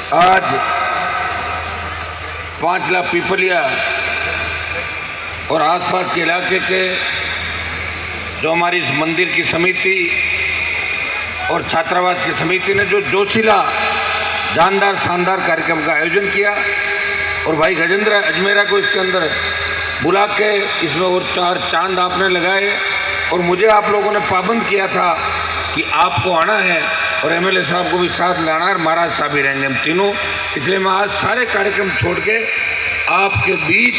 आज 5 लाख पीपलिया और आसपास के इलाके के जो हमारी इस मंदिर की समिति और छात्रावास की समिति ने जो जोशीला जानदार शानदार कार्यक्रम का आयोजन किया और भाई गजेंद्र अजमेरा को इसके अंदर बुला के इसमें और 4 चांद आपने लगाए और मुझे आप लोगों ने पाबंद किया था कि आपको आना है और एमएलए साहब को भी साथ लाना है और महाराज साहब भी रहेंगे हम तीनों। इसलिए मैं आज सारे कार्यक्रम छोड़ के आपके बीच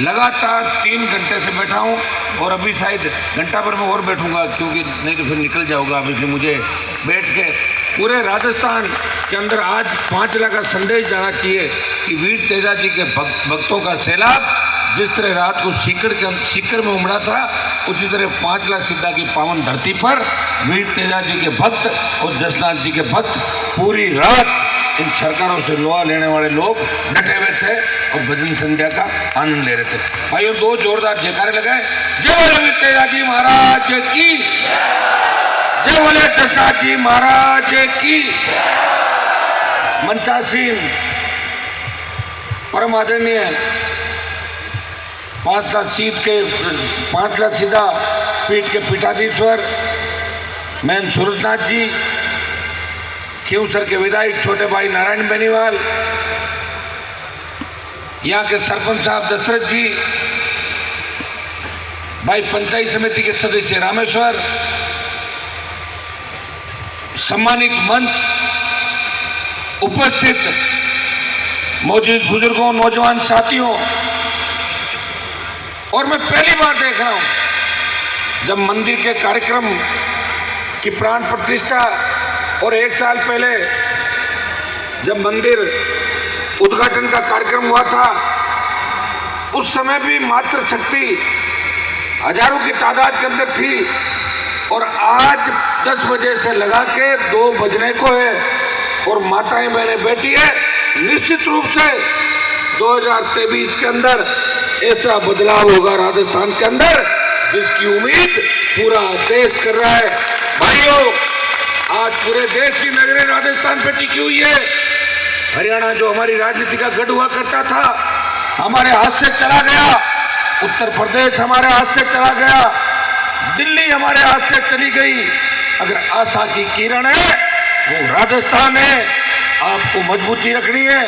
लगातार 3 घंटे से बैठा हूँ और अभी शायद घंटा भर में और बैठूंगा, क्योंकि नहीं तो फिर निकल जाऊंगा। अब इसलिए मुझे बैठ के पूरे राजस्थान के अंदर आज 5 लाख का संदेश जाना चाहिए कि वीर तेजा जी के भक्तों का सैलाब जिस तरह रात को सीकर में उमड़ा था, उसी तरह 5 लाख सिद्धा की पावन धरती पर वीर तेजा जी के भक्त और जसनाथ जी के भक्त पूरी रात इन सरकारों से लोहा लेने वाले लोग डटे हुए थे और भजन संध्या का आनंद ले रहे थे। भाइयों 2 जोरदार जयकारे लगाए। जय बोले वीर तेजा जी महाराज की, जय बोले जसनाथ जी महाराज की। मंचासीन परम आदरणीय 5 लाख सीधा पीठ के पीठाधीश्वर मैन सूरजनाथ जी, खींवसर के विधायक छोटे भाई नारायण बेनीवाल, यहाँ के सरपंच साहब दशरथ जी, भाई पंचायत समिति के सदस्य रामेश्वर, सम्मानित मंच, उपस्थित मौजूद बुजुर्गों, नौजवान साथियों, और मैं पहली बार देख रहा हूं जब मंदिर के कार्यक्रम की प्राण प्रतिष्ठा और 1 साल पहले जब मंदिर उद्घाटन का कार्यक्रम हुआ था, उस समय भी मात्र शक्ति हजारों की तादाद के अंदर थी और आज 10 बजे से लगा के 2 बजने को है और माताएं बहनें बैठी है। निश्चित रूप से 2023 के अंदर ऐसा बदलाव होगा राजस्थान के अंदर जिसकी उम्मीद पूरा देश कर रहा है। भाइयों, आज पूरे देश की नजरें राजस्थान पे टिकी हुई है। हरियाणा जो हमारी राजनीति का गढ़ हुआ करता था, हमारे हाथ से चला गया। उत्तर प्रदेश हमारे हाथ से चला गया। दिल्ली हमारे हाथ से चली गई। अगर आशा की किरण है वो राजस्थान है। आपको मजबूती रखनी है।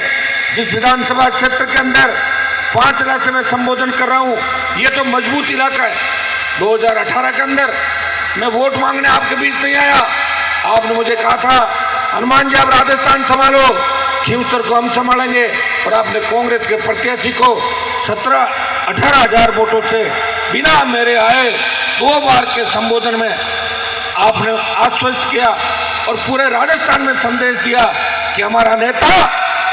जिस विधानसभा क्षेत्र के अंदर 5 लाख से मैं संबोधन कर रहा हूं, ये तो मजबूत इलाका है। 2018 के अंदर मैं वोट मांगने आपके बीच नहीं आया। आपने मुझे कहा था हनुमान जी आप राजस्थान संभालो, खींवसर को हम संभालेंगे, और आपने कांग्रेस के प्रत्याशी को 17-18 हजार वोटों से बिना मेरे आए 2 बार के संबोधन में आपने आश्वस्त किया और पूरे राजस्थान में संदेश दिया कि हमारा नेता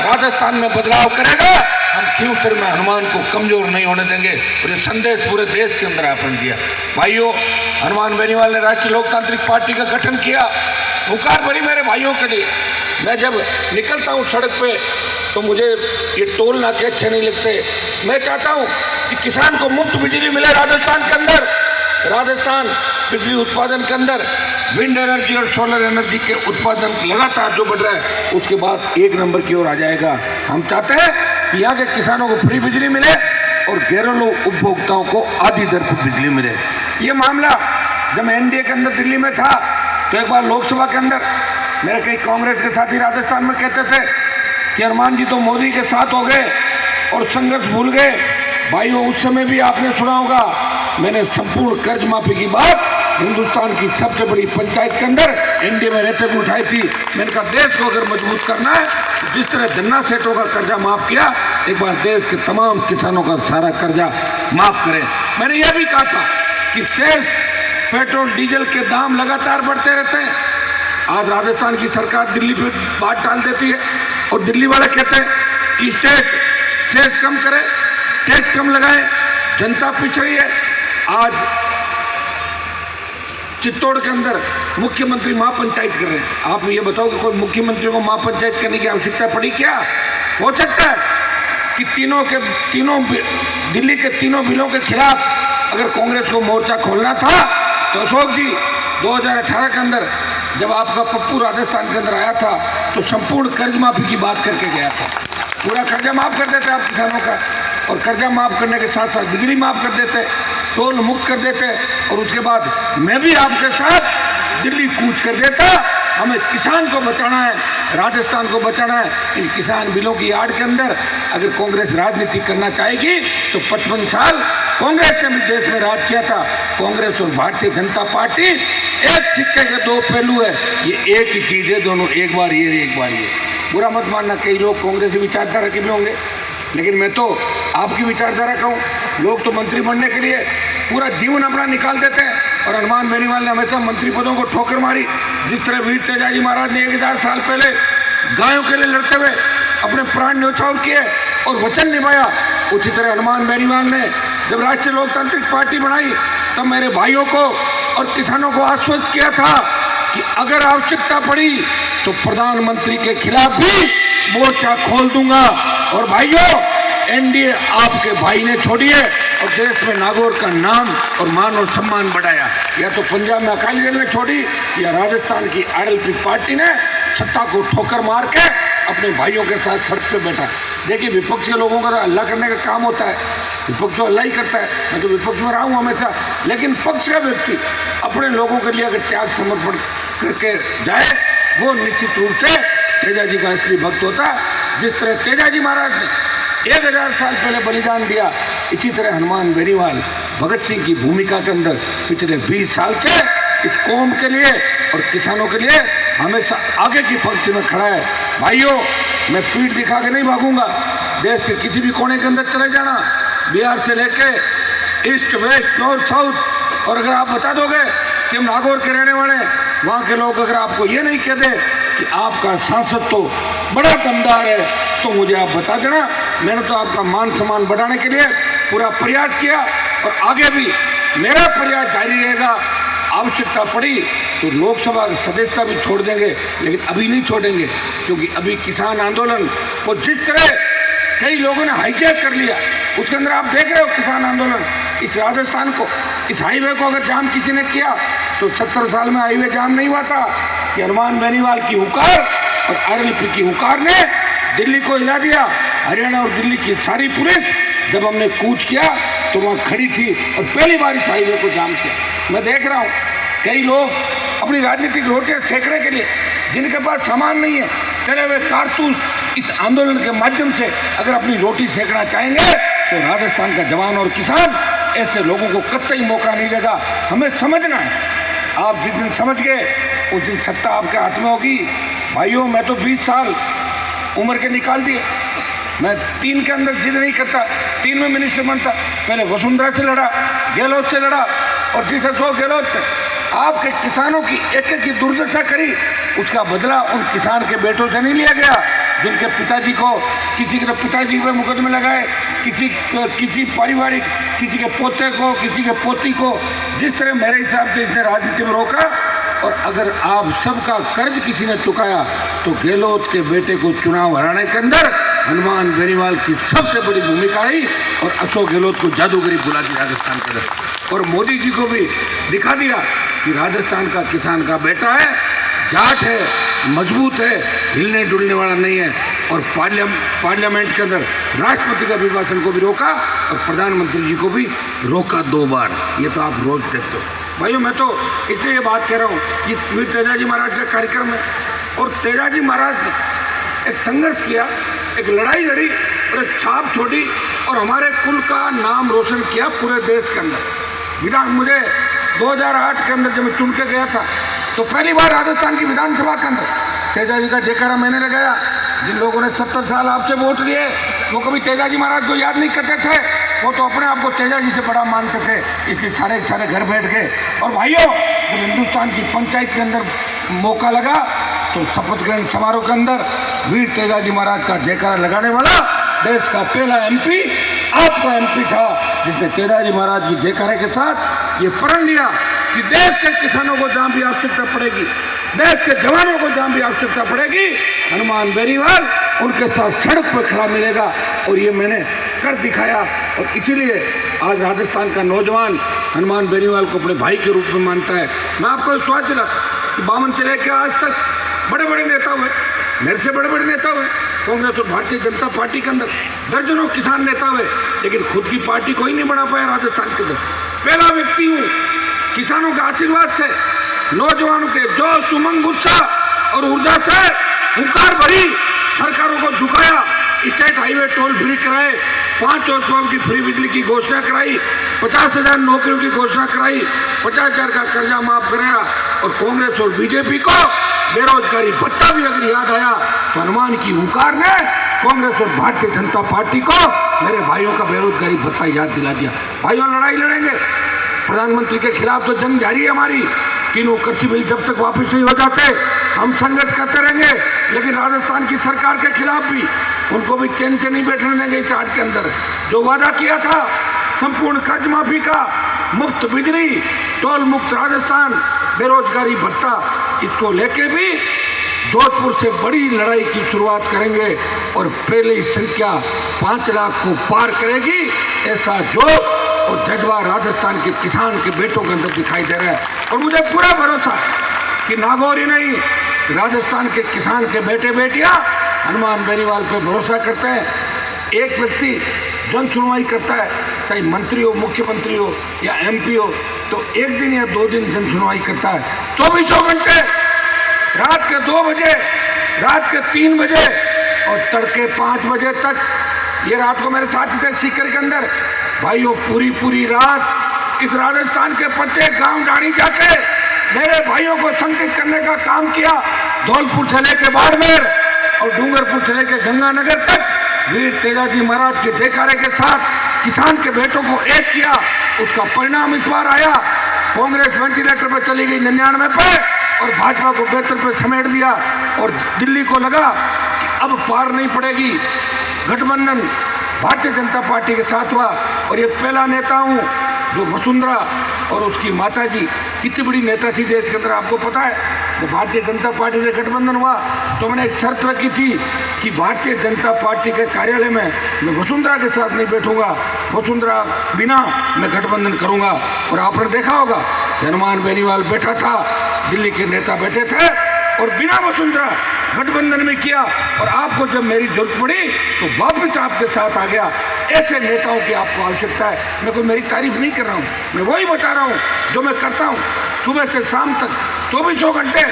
राजस्थान में बदलाव करेगा, हम खींवसर में हनुमान को कमजोर नहीं होने देंगे। और ये संदेश पूरे देश के अंदर आपने दिया। भाइयों, हनुमान बेनीवाल ने राष्ट्रीय लोकतांत्रिक पार्टी का गठन किया। पुकार भरी मेरे भाइयों के लिए। मैं जब निकलता हूँ सड़क पे तो मुझे ये टोल नाके अच्छे नहीं लगते। मैं चाहता हूँ कि किसान को मुफ्त बिजली मिले राजस्थान के अंदर। राजस्थान बिजली उत्पादन के अंदर विंड एनर्जी और सोलर एनर्जी के उत्पादन लगातार जो बढ़ रहा है, उसके बाद 1 नंबर की ओर आ जाएगा। हम चाहते हैं कि यहाँ के किसानों को फ्री बिजली मिले और घरेलू उपभोक्ताओं को आधी दर पर बिजली मिले। ये मामला जब मैं एनडीए के अंदर दिल्ली में था तो एक बार लोकसभा के अंदर मेरे कई कांग्रेस के साथी राजस्थान में कहते थे कि हनुमान जी तो मोदी के साथ हो गए और संघर्ष भूल गए। भाइयों, उस समय भी आपने सुना होगा मैंने संपूर्ण कर्ज माफी की बात हिंदुस्तान की सबसे बड़ी पंचायत के अंदर एनडीए में रहते हुए उठाई थी। मैंने कहा देश को अगर मजबूत करना है तो जिस तरह धन्ना सेठों का कर्जा माफ किया, एक बार देश के तमाम किसानों का सारा कर्जा माफ करें। मैंने यह भी कहा था कि शेष पेट्रोल डीजल के दाम लगातार बढ़ते रहते हैं। आज राजस्थान की सरकार दिल्ली पे बात टाल देती है और दिल्ली वाले कहते हैं कि स्टेट शेष कम करे, टैक्स कम लगाए, जनता पिछ रही है। आज चित्तौड़ के अंदर मुख्यमंत्री महापंचायत कर रहे हैं। आप ये बताओ कि कोई मुख्यमंत्री को महापंचायत करने की आवश्यकता पड़ी क्या? हो सकता है कि तीनों दिल्ली के तीनों बिलों के खिलाफ अगर कांग्रेस को मोर्चा खोलना था तो अशोक जी 2018 के अंदर जब आपका पप्पू राजस्थान के अंदर आया था तो संपूर्ण कर्ज माफी की बात करके गया था। पूरा कर्जा माफ कर देते आप किसानों का, और कर्जा माफ करने के साथ साथ बिजली माफ कर देते, टोल मुक्त कर देते, और उसके बाद मैं भी आपके साथ दिल्ली कूच कर देता। हमें किसान को बचाना है, राजस्थान को बचाना है। इन किसान बिलों की आड़ के अंदर अगर कांग्रेस राजनीति करना चाहेगी तो 55 साल कांग्रेस ने देश में राज किया था। कांग्रेस और भारतीय जनता पार्टी एक सिक्के के दो पहलू है, ये एक ही चीज है, दोनों एक बार ये एक बार ये। बुरा मत मानना, कई लोग कांग्रेस विचारधारा के भी होंगे, लेकिन मैं तो आपकी विचारधारा का हूँ। लोग तो मंत्री बनने के लिए पूरा जीवन अपना निकाल देते हैं, और हनुमान बेनीवाल ने हमेशा मंत्री पदों को ठोकर मारी। जिस तरह वीर तेजाजी महाराज ने 1000 साल पहले गायों के लिए लड़ते हुए अपने प्राण न्यौछावर किए और वचन निभाया, उसी तरह हनुमान बेनीवाल ने जब राष्ट्रीय लोकतांत्रिक पार्टी बनाई तब मेरे भाइयों को और किसानों को आश्वस्त किया था कि अगर आवश्यकता पड़ी तो प्रधानमंत्री के खिलाफ भी मोर्चा खोल दूंगा। और भाइयों, एनडीए आपके भाई ने छोड़ी है और देश में नागौर का नाम और मान और सम्मान बढ़ाया। या तो पंजाब में अकाली दल ने छोड़ी, या राजस्थान की आरएलपी पार्टी ने सत्ता को ठोकर मार के अपने भाइयों के साथ सड़क पे बैठा। देखिए, विपक्ष के लोगों का तो अल्लाह करने का काम होता है, विपक्ष तो अल्लाह ही करता है। मैं तो विपक्ष में रहा हूँ हमेशा, लेकिन पक्ष का व्यक्ति अपने लोगों के लिए अगर त्याग समर्पण करके जाए, वो निश्चित रूप से तेजाजी का असली भक्त होता है। जिस तरह तेजाजी महाराज ने 1000 साल पहले बलिदान दिया, इसी तरह हनुमान बेनीवाल भगत सिंह की भूमिका के अंदर पिछले 20 साल से इस कौम के लिए और किसानों के लिए हमेशा आगे की पंक्ति में खड़ा है। भाइयों, मैं पीठ दिखा के नहीं भागूंगा। देश के किसी भी कोने के अंदर चले जाना, बिहार से लेके ईस्ट वेस्ट नॉर्थ साउथ, और अगर आप बता दोगे कि हम नागौर के रहने वाले हैं, वहाँ के लोग अगर आपको ये नहीं कहते कि आपका सांसद तो बड़ा दमदार है, तो मुझे आप बता देना। मैंने तो आपका मान सम्मान बढ़ाने के लिए पूरा प्रयास किया, और आगे भी मेरा प्रयास जारी रहेगा। आवश्यकता पड़ी तो लोकसभा सदस्यता भी छोड़ देंगे, लेकिन अभी नहीं छोड़ेंगे, क्योंकि अभी किसान आंदोलन को जिस तरह कई लोगों ने हाईजैक कर लिया, उसके अंदर आप देख रहे हो किसान आंदोलन। इस राजस्थान को, इस हाईवे को अगर जाम किसी ने किया तो 70 साल में हाईवे जाम नहीं हुआ था कि हनुमान बेनीवाल की हुकार और आरएलपी की हुकार ने दिल्ली को हिला दिया। हरियाणा और दिल्ली की सारी पुलिस जब हमने कूच किया तो वहाँ खड़ी थी और पहली बार इस हाईवे को जाम किया। मैं देख रहा हूँ कई लोग अपनी राजनीतिक रोटियां सेकने के लिए, जिनके पास सामान नहीं है, चले हुए कारतूस इस आंदोलन के माध्यम से अगर अपनी रोटी सेकना चाहेंगे तो राजस्थान का जवान और किसान ऐसे लोगों को कतई मौका नहीं देगा। हमें समझना है, आप जिस दिन समझ गए उस दिन सत्ता आपके हाथ में होगी। भाइयों, मैं तो 20 साल उम्र के निकाल दिए। मैं 3 के अंदर जिद नहीं करता, 3 में मिनिस्टर बनता। पहले वसुंधरा से लड़ा, गहलोत से लड़ा, और जिस अशोक गहलोत थे आपके किसानों की एक एक की दुर्दशा करी, उसका बदला उन किसान के बेटों से नहीं लिया गया जिनके पिताजी को, किसी के पिताजी पे मुकदमे लगाए, किसी पारिवारिक, किसी के पोते को, किसी के पोती को। जिस तरह मेरे हिसाब से इसने राजनीति में रोका, और अगर आप सबका कर्ज किसी ने चुकाया तो गहलोत के बेटे को चुनाव हराने के अंदर हनुमान बेनीवाल की सबसे बड़ी भूमिका रही, और अशोक गहलोत को जादूगरी बुला दी राजस्थान के अंदर। और मोदी जी को भी दिखा दिया कि राजस्थान का किसान का बेटा है, जाट है, मजबूत है, हिलने डुलने वाला नहीं है। और पार्लियामेंट के अंदर राष्ट्रपति का अभिभाषण को भी रोका और प्रधानमंत्री जी को भी रोका 2 बार। ये तो आप रोज देखते हो। भाइयों, मैं तो इसलिए ये बात कह रहा हूँ, ये वीर तेजाजी महाराज का कार्यक्रम है, और तेजाजी महाराज ने एक संघर्ष किया, एक लड़ाई लड़ी और एक छाप छोड़ी, और हमारे कुल का नाम रोशन किया पूरे देश के अंदर। मुझे 2008 के अंदर जब मैं चुन के गया था तो पहली बार राजस्थान की विधानसभा के अंदर तेजाजी का जयकारा मैंने लगाया। जिन लोगों ने 70 साल आपसे वोट लिए वो कभी तेजाजी महाराज को याद नहीं करते थे, वो तो अपने आप को तेजाजी से बड़ा मानते थे, इसलिए सारे घर बैठ गए। और भाइयों, जब हिंदुस्तान की पंचायत के अंदर मौका लगा तो शपथ ग्रहण समारोह के अंदर वीर तेजाजी महाराज का जयकारा लगाने वाला देश का पहला एमपी आपका एमपी था, जिसने तेजाजी महाराज की जयकारे के साथ ये प्रण लिया कि देश के किसानों को जहाँ भी आवश्यकता पड़ेगी, देश के जवानों को जहाँ भी आवश्यकता पड़ेगी, हनुमान बेनीवाल उनके साथ सड़क पर खड़ा मिलेगा। और ये मैंने कर दिखाया, और इसीलिए आज राजस्थान का नौजवान हनुमान बेनीवाल को अपने भाई के रूप में मानता है। मैं आपको विश्वास दिला कि 52 से लेकर आज तक बड़े बड़े नेता हुए, मेरे से बड़े बड़े नेता हुए कांग्रेस और भारतीय जनता पार्टी के अंदर, दर्जनों किसान नेता हुए, लेकिन खुद की पार्टी कोई नहीं बना पाया राजस्थान के अंदर। पहला व्यक्ति हूँ किसानों के आशीर्वाद से, नौजवानों के जोश उमंग उत्साह और ऊर्जा से हुंकार भरी सरकारों को झुकाया, स्टेट हाईवे टोल फ्री कराए, 5 वर्षों की फ्री बिजली की घोषणा कराई, 50,000 नौकरियों की घोषणा कराई, 50,000 का कर्जा माफ कराया। और कांग्रेस और बीजेपी को बेरोजगारी भत्ता भी अगर याद आया तो हनुमान की हुंकार ने कांग्रेस और भारतीय जनता पार्टी को मेरे भाइयों का बेरोजगारी भत्ता याद दिला दिया। भाइयों, लड़ाई लड़ेंगे, प्रधानमंत्री के खिलाफ तो जंग जारी है हमारी, तीनों कृषि बिल जब तक वापस नहीं हो जाते हम संघर्ष करते रहेंगे, लेकिन राजस्थान की सरकार के खिलाफ भी उनको भी चैन से नहीं बैठने देंगे। इस आठ के अंदर जो वादा किया था संपूर्ण कर्ज माफी का, मुफ्त बिजली, टोल मुक्त राजस्थान, बेरोजगारी भत्ता, इसको लेके भी जोधपुर से बड़ी लड़ाई की शुरुआत करेंगे और पहली संख्या 5 लाख को पार करेगी। ऐसा जोश और जज्बा राजस्थान के किसान के बेटों के अंदर दिखाई दे रहा है और मुझे पूरा भरोसा है कि नागौर ही नहीं, राजस्थान के किसान के बेटे बेटियां हनुमान बेनीवाल पे भरोसा करते हैं। एक व्यक्ति जन सुनवाई करता है, चाहे मंत्री हो, मुख्यमंत्री हो या MP हो, तो 1 दिन या 2 दिन जन सुनवाई करता है। 24 घंटे, रात के 2 बजे, रात के 3 बजे और तड़के 5 बजे तक। ये रात को मेरे साथी थे सीकर के अंदर, भाइयों पूरी रात इस राजस्थान के प्रत्येक गांव डाणी जाके मेरे भाइयों को संगठित करने का काम किया। धौलपुर से लेके बाड़मेर और डूंगरपुर से लेके गंगानगर तक वीर तेजाजी महाराज के जयकारे के साथ किसान के बेटों को एक किया। उसका परिणाम इस बार आया, कांग्रेस वेंटिलेटर पर चली गई 99 पे और भाजपा को 72 पे समेट दिया और दिल्ली को लगा कि अब पार नहीं पड़ेगी। गठबंधन भारतीय जनता पार्टी के साथ हुआ और ये पहला नेता हूँ जो वसुंधरा और उसकी माताजी कितनी बड़ी नेता थी देश के अंदर, आपको पता है। तो भारतीय जनता पार्टी से गठबंधन हुआ तो मैंने एक शर्त रखी थी कि भारतीय जनता पार्टी के कार्यालय में मैं वसुंधरा के साथ नहीं बैठूंगा, वसुंधरा बिना मैं गठबंधन करूंगा। और आपने देखा होगा कि हनुमान बेनीवाल बैठा था, दिल्ली के नेता बैठे थे और बिना वसुंधरा गठबंधन में किया और आपको जब मेरी जरूरत पड़ी तो वापस आपके साथ आ गया। ऐसे नेताओं की आपको आवश्यकता है। मैं कोई मेरी तारीफ नहीं कर रहा हूँ, मैं वही बता रहा हूँ जो मैं करता हूँ। सुबह से शाम तक 24 घंटे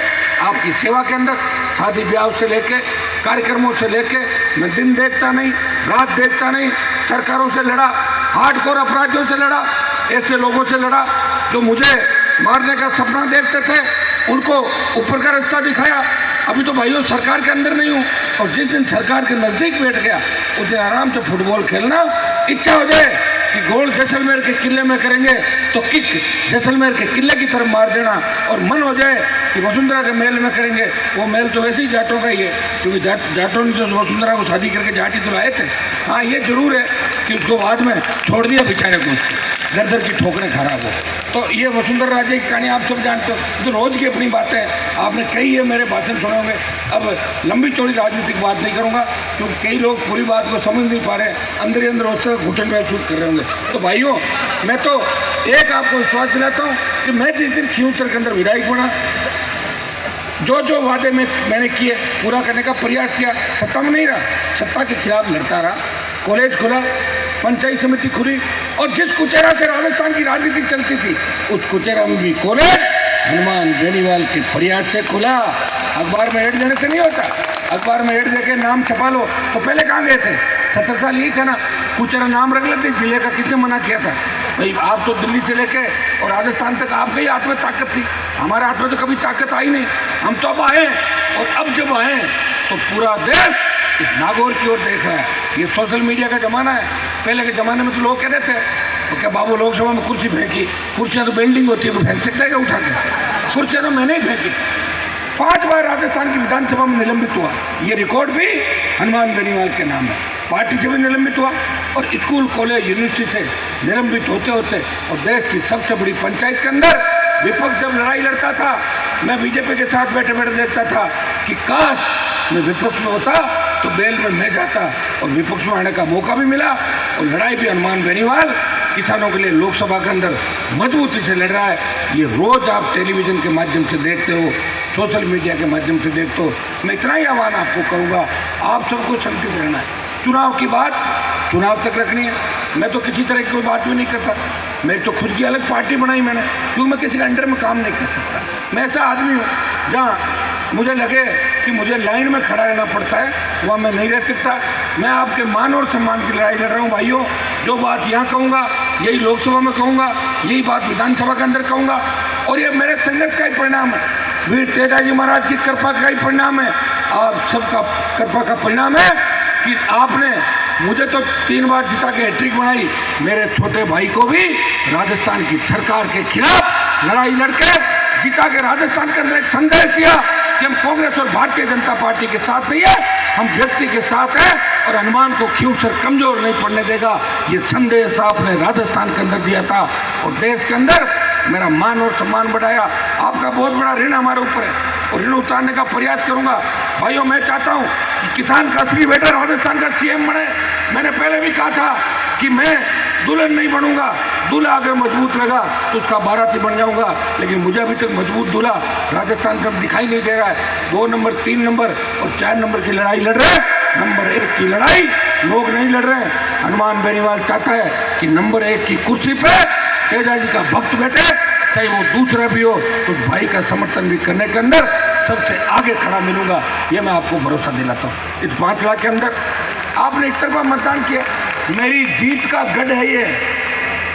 आपकी सेवा के अंदर, शादी ब्याह से लेके कार्यक्रमों से लेके मैं दिन देखता नहीं, रात देखता नहीं, सरकारों से लड़ा, हार्डकोर अपराधियों से लड़ा, ऐसे लोगों से लड़ा जो मुझे मारने का सपना देखते थे, उनको ऊपर का रास्ता दिखाया। अभी तो भाइयों सरकार के अंदर नहीं हूँ और जिस दिन सरकार के नज़दीक बैठ गया उस दिन आराम से फुटबॉल खेलना। इच्छा हो जाए कि गोल जैसलमेर के किले में करेंगे तो किक जैसलमेर के किले की तरफ मार देना, और मन हो जाए कि वसुंधरा के महल में करेंगे, वो महल तो वैसे ही जाटों का ही है, क्योंकि जाटों ने तो वसुंधरा को शादी करके जाटी तो लाए थे। हाँ, ये जरूर है कि उसको बाद में छोड़ दिया बेचारे को, दर की ठोकरें खराब हो। तो ये वसुंधरा राजे की कहानी आप सब जानते हो, जो रोज़ की अपनी बातें आपने कई है, मेरे भाषण सुने होंगे। अब लंबी चौड़ी राजनीतिक बात नहीं करूँगा क्योंकि कई लोग पूरी बात को समझ नहीं पा रहे, अंदर ही अंदर होते घुटन महसूस कर रहे होंगे। तो भाइयों, मैं तो एक आपको विश्वास दिलाता हूँ कि मैं जिस दिन खियूतर के अंदर विधायक बना, जो वादे मैंने किए पूरा करने का प्रयास किया। सत्ता में नहीं रहा, सत्ता के खिलाफ लड़ता रहा, कॉलेज खुला, पंचायत समिति खुली और जिस कुचेरा से राजस्थान की राजनीति चलती थी उस कुचेरा में भी कॉलेज हनुमान बेनीवाल के प्रयास से खुला। अखबार में ऐड देने से नहीं होता, अखबार में ऐड देके नाम छपा लो। तो पहले कहाँ गए थे? 70 साल यही थे ना, कुचेरा नाम रख लेते, जिले का किसने मना किया था? भाई आप तो दिल्ली से लेके और राजस्थान तक आपके ही हाथ में ताकत थी, हमारे हाथ में तो कभी ताकत आई नहीं। हम तो अब आए और अब जब आए तो पूरा देश इस नागौर की ओर देख रहा है। ये सोशल मीडिया का ज़माना है। पहले के ज़माने में तो लोग कहते थे तो क्या बाबू लोकसभा में कुर्सी फेंकी, कुर्सियाँ तो बेल्डिंग होती है, वो फेंक सकता है क्या उठा के? कुर्सियाँ तो मैंने ही फेंकी। 5 बार राजस्थान की विधानसभा में निलंबित हुआ, ये रिकॉर्ड भी हनुमान बेनीवाल के नाम है। पार्टी से भी निलंबित हुआ और स्कूल, कॉलेज, यूनिवर्सिटी से निलंबित होते होते और देश की सबसे बड़ी पंचायत के अंदर विपक्ष जब लड़ाई लड़ता था, मैं बीजेपी के साथ बैठे बैठे देखता था कि काश मैं विपक्ष में होता तो बेल में मैं जाता, और विपक्ष में आने का मौका भी मिला और लड़ाई भी हनुमान बेनीवाल किसानों के लिए लोकसभा के अंदर मजबूती से लड़ रहा है। ये रोज़ आप टेलीविज़न के माध्यम से देखते हो। सोशल मीडिया के माध्यम से देख, तो मैं इतना ही आह्वान आपको करूँगा, आप सबको संकित रहना है। चुनाव की बात चुनाव तक रखनी है। मैं तो किसी तरह की कोई बात भी नहीं करता। मेरी तो खुद की अलग पार्टी बनाई मैंने, क्यों मैं किसी के अंडर में काम नहीं कर सकता। मैं ऐसा आदमी हूँ जहाँ मुझे लगे कि मुझे लाइन में खड़ा रहना पड़ता है, वहाँ मैं नहीं रह सकता। मैं आपके मान और सम्मान की लड़ाई लड़ रहा हूँ भाइयों। जो बात यहाँ कहूँगा यही लोकसभा में कहूँगा, यही बात विधानसभा के अंदर कहूँगा, और ये मेरे संघर्ष का ही परिणाम है, वीर तेजाजी महाराज की कृपा का ही परिणाम है, आप सबका कृपा का परिणाम है कि आपने मुझे तो 3 बार जिता के हैट्रिक बनाई, मेरे छोटे भाई को भी राजस्थान की सरकार के खिलाफ लड़ाई लड़के जिता के राजस्थान के अंदर एक संदेश दिया कि हम कांग्रेस और भारतीय जनता पार्टी के साथ नहीं है, हम व्यक्ति के साथ हैं और हनुमान को क्यों सर कमजोर नहीं पड़ने देगा। ये संदेश आपने राजस्थान के अंदर दिया था और देश के अंदर मेरा मान और सम्मान बढ़ाया। आपका बहुत बड़ा ऋण हमारे ऊपर है और ऋण उतारने का प्रयास करूंगा। भाइयों, मैं चाहता हूं कि किसान का असली बेटा राजस्थान का सीएम बने। मैंने पहले भी कहा था कि मैं दुल्हन नहीं बनूंगा, दूल्हा अगर मजबूत लगा तो उसका बाराती बन जाऊंगा, लेकिन मुझे अभी तक मजबूत दूल्हा राजस्थान का दिखाई नहीं दे रहा है। 2 नंबर, 3 नंबर और 4 नंबर की लड़ाई लड़ रहे हैं। नंबर 1 की लड़ाई लोग नहीं लड़ रहे हैं। हनुमान बेनीवाल चाहता है कि नंबर 1 की कुर्सी पे तेजाजी का भक्त बैठे, चाहे वो दूसरा भी हो, तो भाई का समर्थन भी करने के अंदर सबसे आगे खड़ा मिलूंगा, ये मैं आपको भरोसा दिलाता हूँ। इस 5 लाख के अंदर आपने एक तरफा मतदान किया, मेरी जीत का गढ़ है ये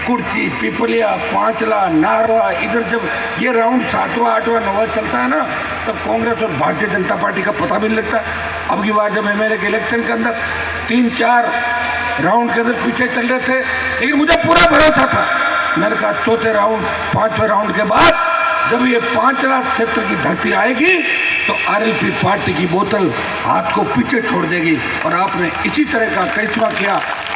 कुर्सी, पिपलिया, पांचला, नारवा। इधर जब ये राउंड 7वां, 8वां, 9वां चलता है ना, तब कांग्रेस और भारतीय जनता पार्टी का पता भी नहीं लगता। अब की बार जब एमएलए के इलेक्शन के अंदर 3-4 राउंड के अंदर पीछे चल रहे थे, लेकिन मुझे पूरा भरोसा था। मैंने कहा 4थे राउंड, 5वें राउंड के बाद जब ये 5 लाख क्षेत्र की धरती आएगी तो आरएलपी पार्टी की बोतल हाथ को पीछे छोड़ देगी। और आपने इसी तरह का करिश्मा किया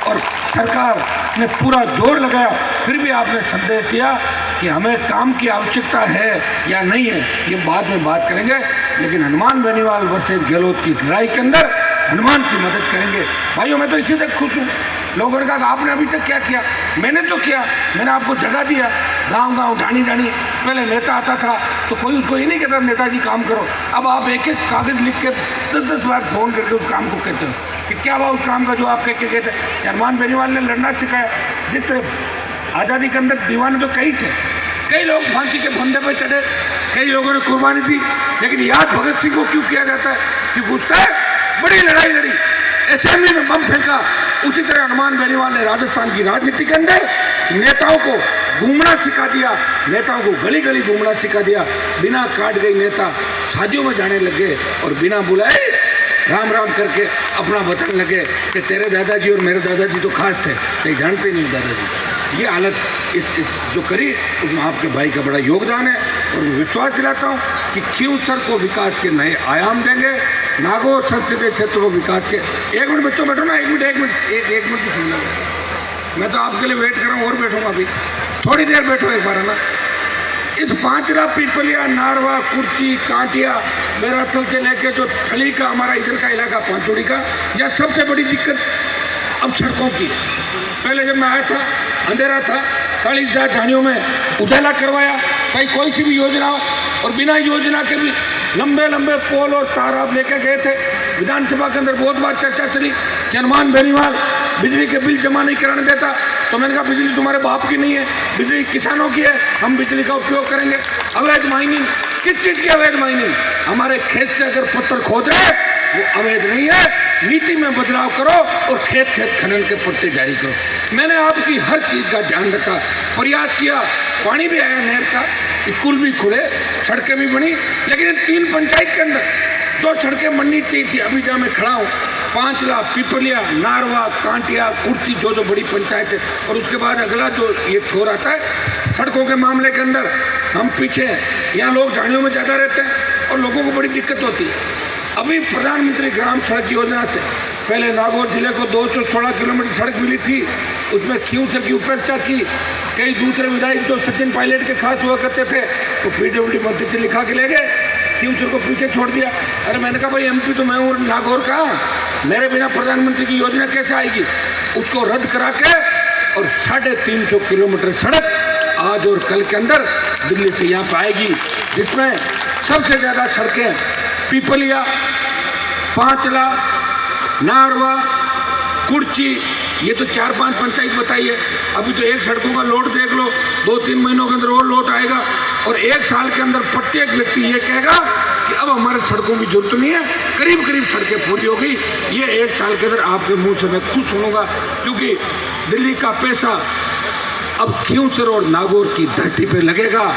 और सरकार ने पूरा जोर लगाया, फिर भी आपने संदेश दिया कि हमें काम की आवश्यकता है या नहीं है, ये बाद में बात करेंगे, लेकिन हनुमान बेनीवाल वर्सेस गहलोत की लड़ाई के अंदर हनुमान की मदद करेंगे। भाइयों, मैं तो इसी तक खुश हूँ। लोगों ने कहा आपने अभी तक क्या किया? मैंने तो किया, मैंने आपको जगह दिया, गांव-गांव, ढाणी-ढाणी। पहले नेता आता था तो कोई उसको ये नहीं कहता नेताजी काम करो, अब आप एक एक कागज़ लिख के 10-10 बार फ़ोन करके उस काम को कहते हो कि क्या हुआ उस काम का जो आप कह के कहते। हनुमान बेनीवाल ने लड़ना सिखाया। जिस तरह आज़ादी के अंदर दीवाने तो कई थे, कई लोग फांसी के फंदे पर चढ़े, कई लोगों ने कुर्बानी दी, लेकिन याद भगत सिंह को क्यों किया जाता है? क्योंकि उस तरह बड़ी लड़ाई लड़ी, असेंबली में बम फेंका। उसी तरह हनुमान बेनीवाल ने राजस्थान की राजनीति के अंदर नेताओं को घूमना सिखा दिया, नेताओं को गली गली घूमना सिखा दिया। बिना कार्ड गई नेता शादियों में जाने लगे और बिना बुलाए राम राम करके अपना वतन लगे कि तेरे दादाजी और मेरे दादाजी तो खास थे, कहीं जानते नहीं दादाजी। ये हालत इस जो करी उसमें आपके भाई का बड़ा योगदान है और मैं विश्वास दिलाता हूँ कि खींवसर को विकास के नए आयाम देंगे, नागौर संसदीय क्षेत्र को विकास के। 1 मिनट बच्चों बैठो ना, 1 मिनट की सुनना। मैं तो आपके लिए वेट कर रहा हूँ और बैठूंगा अभी, थोड़ी देर बैठो एक बार, है ना। इस 5 लाख पिपलिया, नारवा, कुर्ची, कांटिया, मेराथल से लेके जो थली का हमारा इधर का इलाका पांचोड़ी का, यह सबसे बड़ी दिक्कत अब सड़कों की। पहले जब मैं आया था अंधेरा था, 40,000 ढाणियों में उजाला करवाया, कहीं कोई सी भी योजना हो, और बिना योजना के भी लंबे लंबे पोल और तार आप लेके गए थे। विधानसभा के अंदर बहुत बार चर्चा चली कि हनुमान बेनीवाल बिजली के बिल जमा नहीं कराने देता, तो मैंने कहा बिजली तुम्हारे बाप की नहीं है, बिजली किसानों की है, हम बिजली का उपयोग करेंगे। अवैध माइनिंग, किस चीज़ की अवैध माइनिंग? हमारे खेत से अगर पत्थर खोद रहे वो अवैध नहीं है, नीति में बदलाव करो और खेत खनन के पट्टे जारी करो। मैंने आपकी हर चीज़ का ध्यान रखा, प्रयास किया, पानी भी आया नहर का, स्कूल भी खुले, सड़कें भी बनी, लेकिन 3 पंचायत के अंदर जो सड़कें बननी चाहिए थी, अभी जहाँ मैं खड़ा हूँ, 5 लाख, पिपलिया, नारवा, कांटिया, कुर्सी, जो बड़ी पंचायत है, और उसके बाद अगला जो ये छोर आता है सड़कों के मामले के अंदर हम पीछे हैं। यहाँ लोग ढाणियों में ज़्यादा रहते हैं और लोगों को बड़ी दिक्कत होती है। अभी प्रधानमंत्री ग्राम सड़क योजना से पहले नागौर जिले को 216 किलोमीटर सड़क मिली थी, उसमें खींवसर की उपेक्षा की। कई दूसरे विधायक जो सचिन पायलट के खास हुआ करते थे तो पीडब्ल्यूडी मंत्री से लिखा के ले गए, खींवसर को पीछे छोड़ दिया। अरे मैंने कहा भाई एमपी तो मैं हूँ नागौर का, मेरे बिना प्रधानमंत्री की योजना कैसे आएगी? उसको रद्द करा के और 350 किलोमीटर सड़क आज और कल के अंदर दिल्ली से यहाँ पर आएगी, जिसमें सबसे ज़्यादा सड़कें पीपलिया, पांचला, नारवा, कुर्ची, ये तो 4-5 पंचायत बताई है। अभी तो एक सड़कों का लोड देख लो, 2-3 महीनों के अंदर और लोड आएगा और 1 साल के अंदर प्रत्येक व्यक्ति ये कहेगा कि अब हमारे सड़कों की जरूरत नहीं है, करीब करीब सड़कें पूरी हो गई। ये 1 साल के अंदर आपके मुंह से मैं खुश सुनूंगा, क्योंकि दिल्ली का पैसा अब खियूसर और नागौर की धरती पे लगेगा।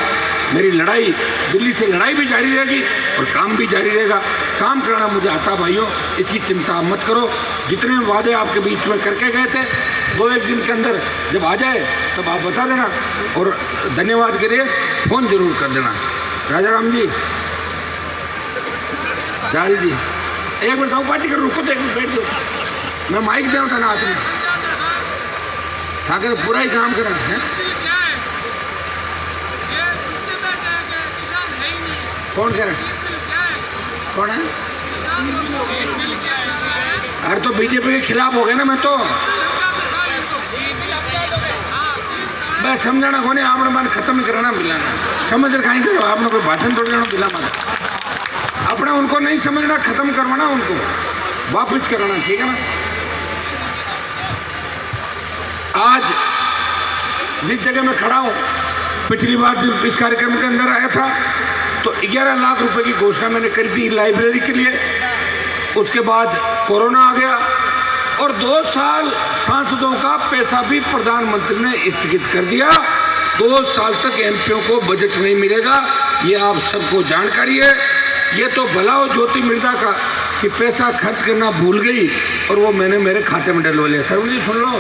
मेरी लड़ाई, दिल्ली से लड़ाई भी जारी रहेगी और काम भी जारी रहेगा। काम करना मुझे आता भाइयों, इसकी चिंता मत करो। जितने वादे आपके बीच में करके गए थे, 2-1 दिन के अंदर जब आ जाए तब आप बता देना और धन्यवाद के लिए फ़ोन जरूर कर देना। राजा राम जी, जाल जी, एक मिनट आओ, पार्टी कर, रुको तो एक मिनट बैठ दो, मैं माइक दूँ था ना हाथ में, ठाकर पूरा ही काम करा है। कौन कह रहा है? कौन है? अरे तो बीजेपी के खिलाफ हो गए ना। मैं तो मैं समझाना को नहीं, आपने मान खत्म ही कराना मिलाना, समझ रखा ही करो। आपने कोई भाषण थोड़ी जाना मिला मत, अपने उनको नहीं समझना, खत्म करवाना, उनको वापस कराना, ठीक है ना। आज जिस जगह मैं खड़ा हूँ, पिछली बार जब इस कार्यक्रम के अंदर आया था तो 11 लाख रुपए की घोषणा मैंने करी थी लाइब्रेरी के लिए। उसके बाद कोरोना आ गया और 2 साल सांसदों का पैसा भी प्रधानमंत्री ने स्थगित कर दिया। 2 साल तक एमपीओ को बजट नहीं मिलेगा, ये आप सबको जानकारी है। ये तो भला हो ज्योति मिर्जा का कि पैसा खर्च करना भूल गई और वो मैंने मेरे खाते में डलवा लिया। सर जी सुन लो,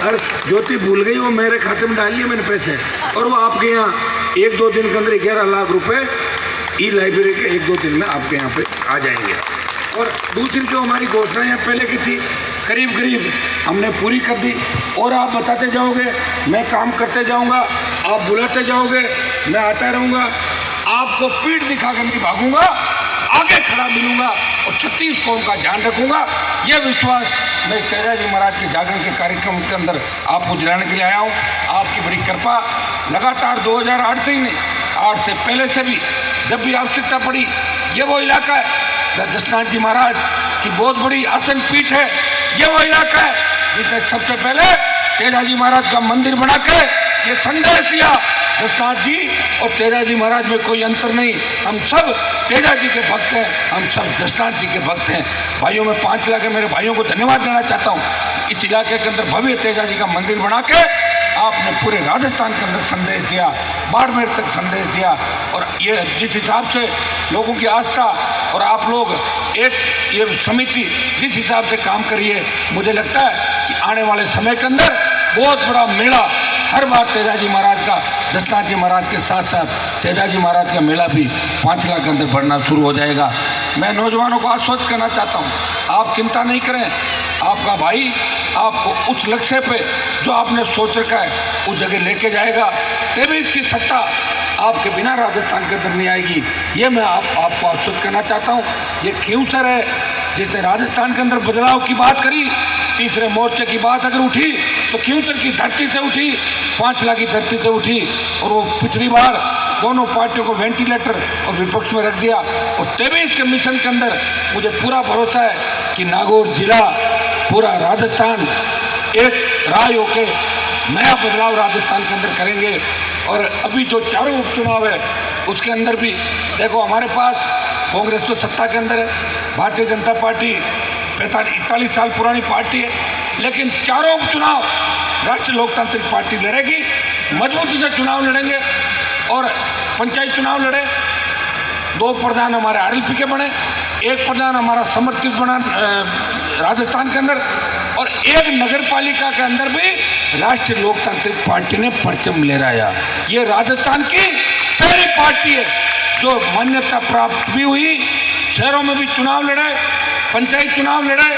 अरे ज्योति भूल गई, वो मेरे खाते में डाल लिए मैंने पैसे, और वो आपके यहाँ 1-2 दिन के अंदर 11 लाख रुपए ई लाइब्रेरी के 1-2 दिन में आपके यहाँ पे आ जाएंगे। और दूसरी जो हमारी घोषणाएं पहले की थी करीब करीब हमने पूरी कर दी। और आप बताते जाओगे, मैं काम करते जाऊंगा, आप बुलाते जाओगे, मैं आता रहूँगा, आपको पीठ दिखाकर नहीं भागूंगा, आगे खड़ा मिलूंगा और 36 कौम का ध्यान रखूंगा। यह विश्वास मैं तेजाजी महाराज के जागरण के कार्यक्रम के अंदर आपको दिलाने के लिए आया हूँ। आपकी बड़ी कृपा लगातार 2008 से ही नहीं, 8 से पहले से भी जब भी आवश्यकता पड़ी, ये वो इलाका है जसनाथ जी महाराज की बहुत बड़ी आसन पीठ है। ये वो इलाका है जिसने सबसे पहले तेजाजी महाराज का मंदिर बना के ये संदेश दिया, जसनाथ जी और तेजाजी महाराज में कोई अंतर नहीं, हम सब तेजाजी के भक्त हैं, हम सब जसनाथ जी के भक्त हैं। भाइयों, मैं 5 इलाके मेरे भाइयों को धन्यवाद देना चाहता हूँ। इस इलाके के अंदर भव्य तेजाजी का मंदिर बना के आपने पूरे राजस्थान के अंदर संदेश दिया, बाड़मेर तक संदेश दिया। और ये जिस हिसाब से लोगों की आस्था और आप लोग एक ये समिति जिस हिसाब से काम करिए, मुझे लगता है कि आने वाले समय के अंदर बहुत बड़ा मेला हर बार तेजाजी महाराज का, जसनाथ जी महाराज के साथ साथ तेजाजी महाराज का मेला भी 5 लाख के अंदर बढ़ना शुरू हो जाएगा। मैं नौजवानों को आश्वस्त करना चाहता हूँ, आप चिंता नहीं करें, आपका भाई आपको उस लक्ष्य पे जो आपने सोच रखा है उस जगह लेके जाएगा। तभी इसकी सत्ता आपके बिना राजस्थान के अंदर नहीं आएगी, ये मैं आपको आश्वस्त करना चाहता हूँ। ये खियूसर है जिसने राजस्थान के अंदर बदलाव की बात करी, तीसरे मोर्चे की बात अगर उठी तो खियूसर की धरती से उठी, 5 लाख की धरती से उठी। और वो पिछली बार दोनों पार्टियों को वेंटिलेटर और विपक्ष में रख दिया। और तेईस के मिशन के अंदर मुझे पूरा भरोसा है कि नागौर जिला, पूरा राजस्थान एक राय होके नया बदलाव राजस्थान के अंदर करेंगे। और अभी जो चारों उपचुनाव है उसके अंदर भी देखो, हमारे पास कांग्रेस तो सत्ता के अंदर है, भारतीय जनता पार्टी 41 साल पुरानी पार्टी है, लेकिन चारों उपचुनाव राष्ट्रीय लोकतांत्रिक पार्टी लड़ेगी, मजबूती से चुनाव लड़ेंगे। और पंचायत चुनाव लड़े, 2 प्रधान हमारे आरएलपी के बने, 1 प्रधान हमारा समर्थित बना राजस्थान के अंदर, और 1 नगर पालिका के अंदर भी राष्ट्रीय लोकतांत्रिक पार्टी ने परचम लहराया। ये राजस्थान की पहली पार्टी है जो मान्यता प्राप्त भी हुई, शहरों में भी चुनाव लड़े, पंचायत चुनाव लड़े,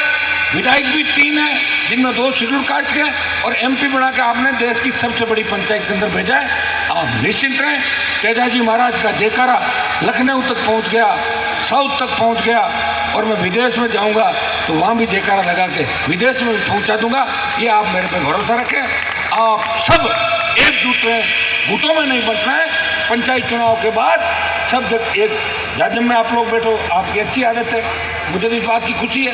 विधायक भी 3 हैं जिनमें 2 शेड्यूल कास्ट के, और एमपी बना के आपने देश की सबसे बड़ी पंचायत के अंदर भेजा है। आप निश्चिंत रहें, तेजाजी महाराज का जयकारा लखनऊ तक पहुंच गया, साउथ तक पहुंच गया, और मैं विदेश में जाऊंगा तो वहां भी जयकारा लगा के विदेश में भी पहुंचा दूंगा। ये आप मेरे पे भरोसा रखें। आप सब एकजुट रहें, गुटों में नहीं बंटना है। पंचायत चुनाव के बाद सब एक जब में आप लोग बैठो, आपकी अच्छी आदत है। मुझे तो इस बात की खुशी है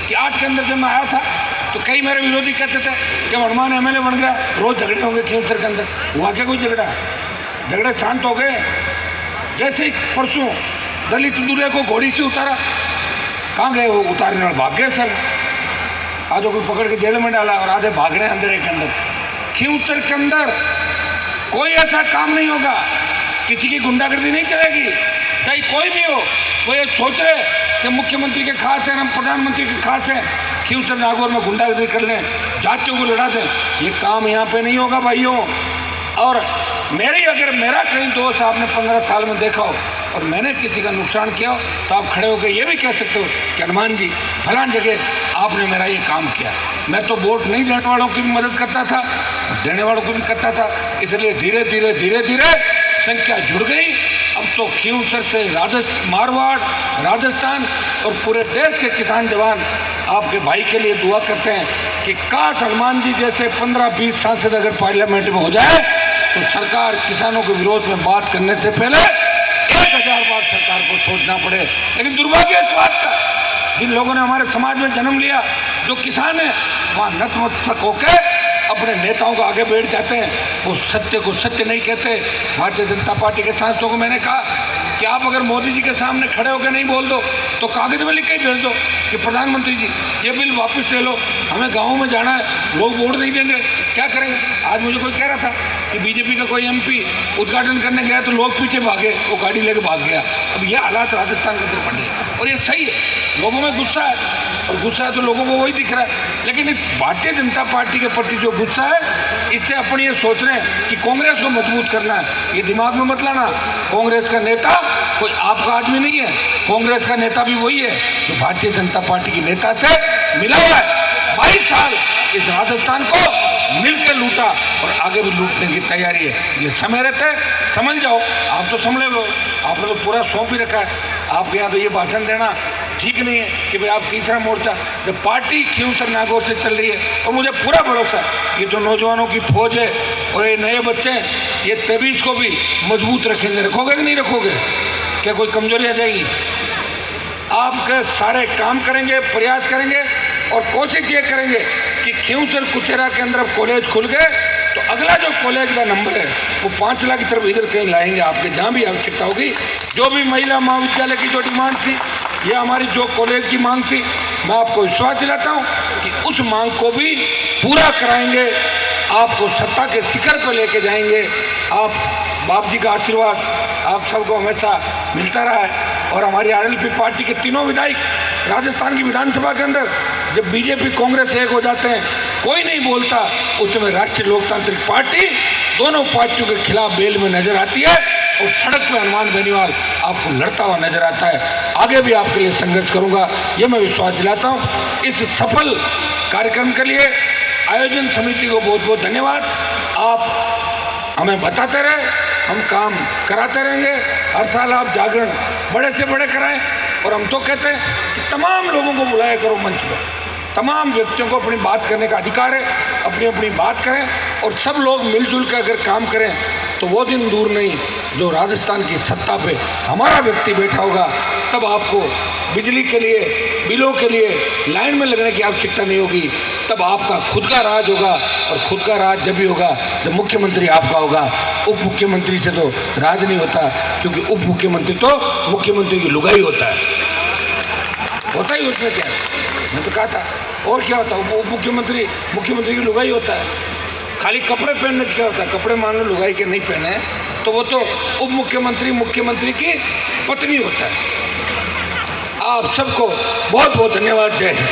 कि 8 के अंदर जब मैं आया था तो कई मेरे विरोधी कहते थे कि हनुमान एमएलए बन गया, रोज झगड़े होंगे खींवसर के अंदर। हुआ क्या कोई झगड़ा? झगड़े शांत हो गए। जैसे ही परसों दलित दूल्हे को घोड़ी से उतारा, कहाँ गए वो उतारने वाले? भाग गए सर। आधों को पकड़ के जेल में डाला और आधे भाग रहे हैं अंदर के अंदर। खींवसर के अंदर कोई ऐसा काम नहीं होगा, किसी की गुंडागर्दी नहीं चलेगी, चाहे कोई भी हो। वो ये सोच रहे कि मुख्यमंत्री के खास हैं, हम प्रधानमंत्री के खास हैं, खींवसर नागौर में गुंडागर्दी कर लें, जातियों को लड़ा दें, ये काम यहाँ पे नहीं होगा भाइयों। और अगर मेरा कहीं दोस्त आपने 15 साल में देखा हो और मैंने किसी का नुकसान किया हो तो आप खड़े होकर ये भी कह सकते हो कि हनुमान जी फलां जगह आपने मेरा ये काम किया। मैं तो वोट नहीं देने वालों की भी मदद करता था, देने वालों को भी करता था, इसलिए धीरे धीरे संख्या जुड़ गई। अब तो खींवसर से मारवाड़, राजस्थान और पूरे देश के किसान जवान आपके भाई के लिए दुआ करते हैं कि काश हनुमान जी जैसे 15-20 सांसद अगर पार्लियामेंट में हो जाए तो सरकार किसानों के विरोध में बात करने से पहले 1000 बार सरकार को सोचना पड़े। लेकिन दुर्भाग्य इस बात का, जिन लोगों ने हमारे समाज में जन्म लिया, जो किसान है, वहाँ नतमस्तक होकर अपने नेताओं को आगे बैठ जाते हैं, वो सत्य को सत्य नहीं कहते। भारतीय जनता पार्टी के सांसदों को मैंने कहा कि आप अगर मोदी जी के सामने खड़े होकर नहीं बोल दो तो कागज में लिख के भेज दो कि प्रधानमंत्री जी ये बिल वापस ले लो, हमें गाँव में जाना है, लोग वोट नहीं देंगे, क्या करेंगे? आज मुझे कोई कह रहा था कि बीजेपी का कोई एमपी उद्घाटन करने गया तो लोग पीछे भागे, वो गाड़ी लेके भाग गया। अब ये हालात राजस्थान के अंदर पड़ गए और ये सही है, लोगों में गुस्सा है और गुस्सा है तो लोगों को वही दिख रहा है। लेकिन इस भारतीय जनता पार्टी के प्रति जो गुस्सा है, इससे अपन ये सोच रहे हैं कि कांग्रेस को मजबूत करना है। ये दिमाग में मत लाना, कांग्रेस का नेता कोई आपका आदमी नहीं है, कांग्रेस का नेता भी वही है जो भारतीय जनता पार्टी की नेता से मिला हुआ है। 22 साल इस राजस्थान को मिलकर लूटा और आगे भी लूटने की तैयारी है। ये समय रहता है, समझ जाओ। आप तो समझ लो, आपने तो पूरा सौंप ही रखा है। आपके यहाँ तो ये भाषण देना ठीक नहीं है कि भाई आप तीसरा मोर्चा, जब पार्टी खींवसर नागौर से चल रही है। और मुझे पूरा भरोसा है ये जो नौजवानों की फौज है और ये नए बच्चे हैं, ये 23 को भी मजबूत रखेंगे। रखोगे कि नहीं रखोगे? क्या कोई कमजोरी आ जाएगी? आपके सारे काम करेंगे, प्रयास करेंगे और कोशिश ये करेंगे कि खींवसर कुचेरा के अंदर कॉलेज खुल गए तो अगला जो कॉलेज का नंबर है वो 5 लाख की तरफ इधर कहीं लाएंगे आपके, जहाँ भी आवश्यकता होगी। जो भी महिला महाविद्यालय की जो डिमांड थी, ये हमारी जो कॉलेज की मांग थी, मैं आपको विश्वास दिलाता हूँ कि उस मांग को भी पूरा कराएंगे। आपको सत्ता के शिखर पर लेके जाएंगे। आप बाप जी का आशीर्वाद आप सबको हमेशा मिलता रहा है। और हमारी आरएलपी पार्टी के तीनों विधायक राजस्थान की विधानसभा के अंदर जब बीजेपी कांग्रेस एक हो जाते हैं, कोई नहीं बोलता, उस समय राष्ट्रीय लोकतांत्रिक पार्टी दोनों पार्टियों के खिलाफ बेल में नजर आती है और सड़क पे हनुमान बेनीवाल आपको लड़ता हुआ नजर आता है। आगे भी आपके लिए संघर्ष करूंगा, ये मैं विश्वास दिलाता हूँ। इस सफल कार्यक्रम के लिए आयोजन समिति को बहुत बहुत धन्यवाद। आप हमें बताते रहे, हम काम कराते रहेंगे। हर साल आप जागरण बड़े से बड़े कराएं और हम तो कहते हैं कि तमाम लोगों को बुलाया करो मंच पर। तमाम व्यक्तियों को अपनी बात करने का अधिकार है, अपनी अपनी बात करें और सब लोग मिलजुल कर अगर काम करें तो वो दिन दूर नहीं जो राजस्थान की सत्ता पे हमारा व्यक्ति बैठा होगा। तब आपको बिजली के लिए, बिलों के लिए लाइन में लगने की आवश्यकता नहीं होगी। तब आपका खुद का राज होगा और खुद का राज जब भी होगा जब मुख्यमंत्री आपका होगा। उप मुख्यमंत्री से तो राज नहीं होता, क्योंकि उप मुख्यमंत्री तो मुख्यमंत्री की लुगाई होता है ही। उसमें क्या है, मैं तो कहा था, और क्या होता है? उप मुख्यमंत्री मुख्यमंत्री की लुगाई होता है। खाली कपड़े पहनने से क्या होता है? कपड़े मान लो लुगाई के नहीं पहने तो वो तो उप मुख्यमंत्री मुख्यमंत्री की पत्नी होता है। आप सबको बहुत बहुत धन्यवाद। जय हिंद।